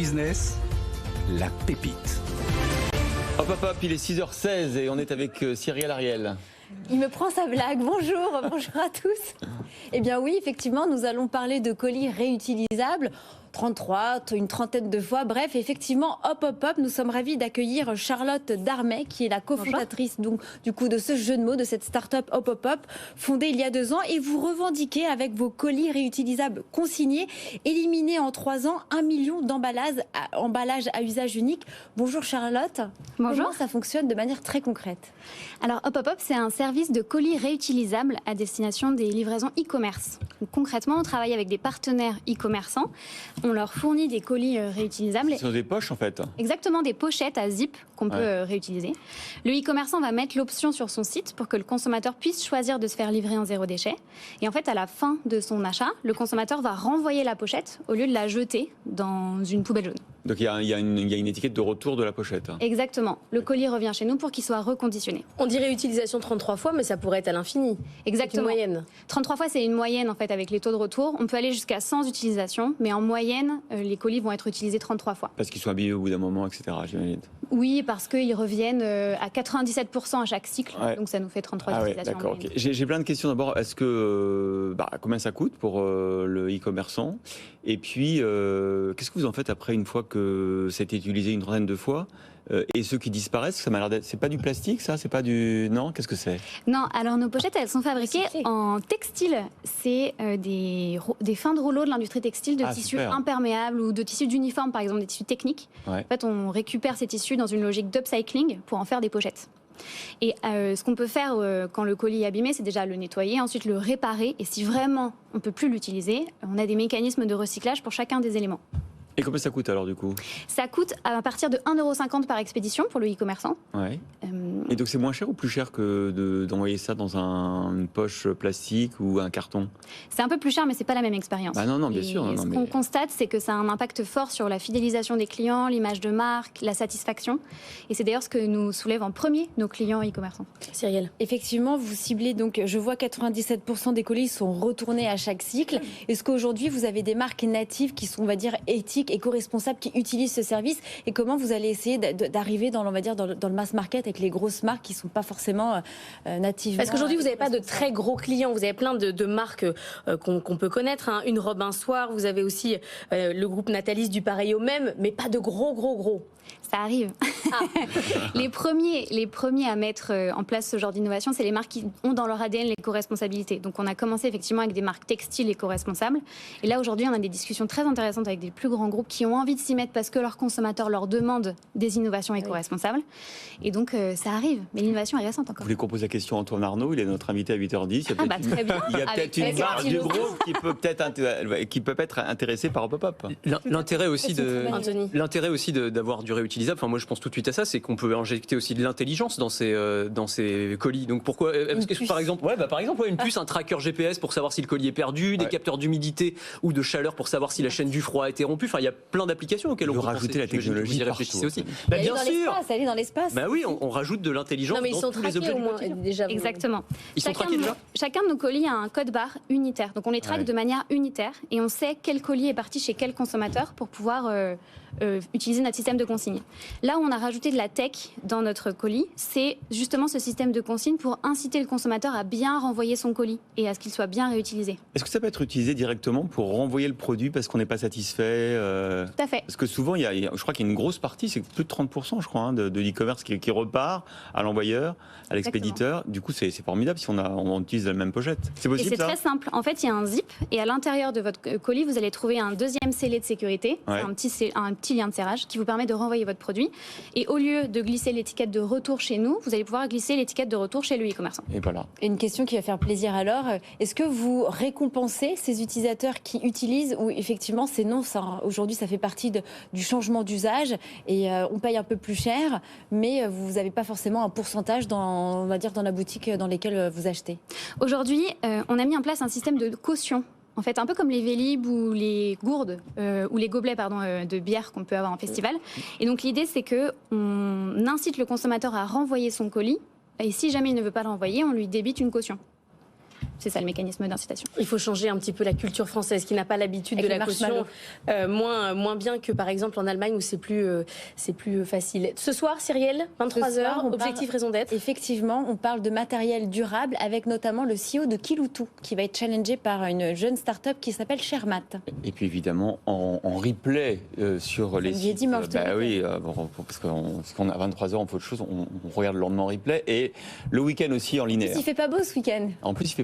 Business, la pépite. Hop hop hop, il est 6h16 et on est avec Cyrielle Ariel. Il me prend sa blague. Bonjour à tous. Eh bien oui, effectivement, nous allons parler de colis réutilisables. 33, une trentaine de fois. Bref, effectivement, hop, nous sommes ravis d'accueillir Charlotte Darmet, qui est la cofondatrice donc, du coup, de ce jeu de mots, de cette start-up hop, fondée il y a 2 ans. Et vous revendiquez avec vos colis réutilisables consignés, éliminés en 3 ans 1 million d'emballages à usage unique. Bonjour Charlotte. Bonjour. Comment ça fonctionne de manière très concrète? Alors hop, c'est un service de colis réutilisables à destination des livraisons e-commerce. Donc, concrètement, on travaille avec des partenaires e-commerçants. On leur fournit des colis réutilisables. Ce sont des poches en fait. Exactement, des pochettes à zip qu'on peut réutiliser. Le e-commerçant va mettre l'option sur son site pour que le consommateur puisse choisir de se faire livrer en 0 déchet. Et en fait, à la fin de son achat, le consommateur va renvoyer la pochette au lieu de la jeter dans une poubelle jaune. Donc il y a une étiquette de retour de la pochette. Exactement. Le colis revient chez nous pour qu'il soit reconditionné. On dit réutilisation 33 fois, mais ça pourrait être à l'infini. Exactement. C'est une moyenne. 33 fois, c'est une moyenne en fait avec les taux de retour. On peut aller jusqu'à 100 utilisations, mais en moyenne, les colis vont être utilisés 33 fois. Parce qu'ils sont abîmés au bout d'un moment, etc. J'imagine. Oui, parce qu'ils reviennent à 97% à chaque cycle, donc ça nous fait 33 utilisations. D'accord. Okay. J'ai plein de questions. D'abord, est-ce que combien ça coûte pour le e-commerçant? Et puis, qu'est-ce que vous en faites après une fois que ça a été utilisé une trentaine de fois? Et ceux qui disparaissent, ça m'a l'air d'être. C'est pas du plastique, ça? C'est pas du. Non? Qu'est-ce que c'est? Non, alors nos pochettes, elles sont fabriquées en textile. C'est des fins de rouleaux de l'industrie textile, de tissus imperméables ou de tissus d'uniforme, par exemple, des tissus techniques. En fait, on récupère ces tissus dans une logique d'upcycling pour en faire des pochettes. Et ce qu'on peut faire quand le colis est abîmé, c'est déjà le nettoyer, ensuite le réparer. Et si vraiment on ne peut plus l'utiliser, on a des mécanismes de recyclage pour chacun des éléments. Et combien ça coûte alors du coup? Ça coûte à partir de 1,50 € par expédition pour le e-commerçant. Ouais. Et donc c'est moins cher ou plus cher que d'envoyer ça dans une poche plastique ou un carton? C'est un peu plus cher, mais c'est pas la même expérience. Ah non, bien sûr. Ce qu'on constate, c'est que ça a un impact fort sur la fidélisation des clients, l'image de marque, la satisfaction. Et c'est d'ailleurs ce que nous soulèvent en premier nos clients e-commerçants. Cyrielle. Effectivement, vous ciblez donc, je vois 97% des colis sont retournés à chaque cycle. Est-ce qu'aujourd'hui vous avez des marques natives qui sont, on va dire, éthiques, éco-responsables, qui utilisent ce service? Et comment vous allez essayer d'arriver dans le mass market avec les grosses marques qui ne sont pas forcément natives? Parce qu'aujourd'hui, vous n'avez pas de très gros clients. Vous avez plein de marques qu'on peut connaître. Hein. Une robe, un soir. Vous avez aussi le groupe Natalis du pareil au même, mais pas de gros. Ça arrive. Les premiers à mettre en place ce genre d'innovation, c'est les marques qui ont dans leur ADN l'éco-responsabilité. Donc on a commencé effectivement avec des marques textiles éco-responsables. Et là aujourd'hui, on a des discussions très intéressantes avec des plus grands groupes qui ont envie de s'y mettre parce que leurs consommateurs leur demandent des innovations éco-responsables. Et donc ça arrive. Mais l'innovation est récente encore. Vous voulez qu'on pose la question à Antoine Arnaud? Il est notre invité à 8h10. Très bien. Il y a peut-être une marque du groupe qui peut être intéressée par Hop. L'intérêt aussi d'avoir du réutilisable, enfin moi je pense tout de suite à ça, c'est qu'on peut injecter aussi de l'intelligence dans ces colis. Donc pourquoi par exemple une puce, un tracker GPS pour savoir si le colis est perdu, des capteurs d'humidité ou de chaleur pour savoir si la chaîne du froid a été rompue. Enfin il y a plein d'applications auxquelles on peut rajouter la technologie. Vous y réfléchissez aussi. Bien sûr. Elle est dans l'espace. Bah oui, on rajoute de l'intelligence dans tous les objets du quotidien. Déjà. Exactement. Ils sont traqués déjà. Chacun de nos colis a un code barre unitaire. Donc on les traque de manière unitaire et on sait quel colis est parti chez quel consommateur pour pouvoir utiliser notre système de consigne. Là où on a rajouté de la tech dans notre colis, c'est justement ce système de consigne pour inciter le consommateur à bien renvoyer son colis et à ce qu'il soit bien réutilisé. Est-ce que ça peut être utilisé directement pour renvoyer le produit parce qu'on n'est pas satisfait? Tout à fait. Parce que souvent, je crois qu'il y a une grosse partie, c'est plus de 30% je crois, de l'e-commerce qui repart à l'envoyeur, à l'expéditeur. Du coup, c'est formidable si on utilise la même pochette. C'est possible, et c'est ça? très simple. En fait, il y a un zip et à l'intérieur de votre colis, vous allez trouver un deuxième scellé de sécurité, un petit lien de serrage qui vous permet de renvoyer votre produit. Et au lieu de glisser l'étiquette de retour chez nous, vous allez pouvoir glisser l'étiquette de retour chez le e-commerçant. Et voilà. Et une question qui va faire plaisir alors, est-ce que vous récompensez ces utilisateurs qui utilisent ou effectivement c'est non, aujourd'hui ça fait partie du changement d'usage et on paye un peu plus cher, mais vous n'avez pas forcément un pourcentage dans la boutique dans laquelle vous achetez? Aujourd'hui, on a mis en place un système de caution. En fait, un peu comme les Vélib ou les gourdes ou les gobelets de bière qu'on peut avoir en festival. Et donc l'idée, c'est qu'on incite le consommateur à renvoyer son colis. Et si jamais il ne veut pas le renvoyer, on lui débite une caution. C'est ça le mécanisme d'incitation. Il faut changer un petit peu la culture française qui n'a pas l'habitude de la caution, moins bien que par exemple en Allemagne où c'est plus facile. Ce soir, Cyrielle, 23h, objectif raison d'être. Effectivement, on parle de matériel durable avec notamment le CEO de Kiloutou qui va être challengé par une jeune start-up qui s'appelle Shermat. Et puis évidemment en replay sur les sites. Dimanche. Oui, parce qu'on a 23h, on fait autre chose, on regarde le lendemain en replay et le week-end aussi en linéaire. Il fait pas beau ce week-end. En plus, il fait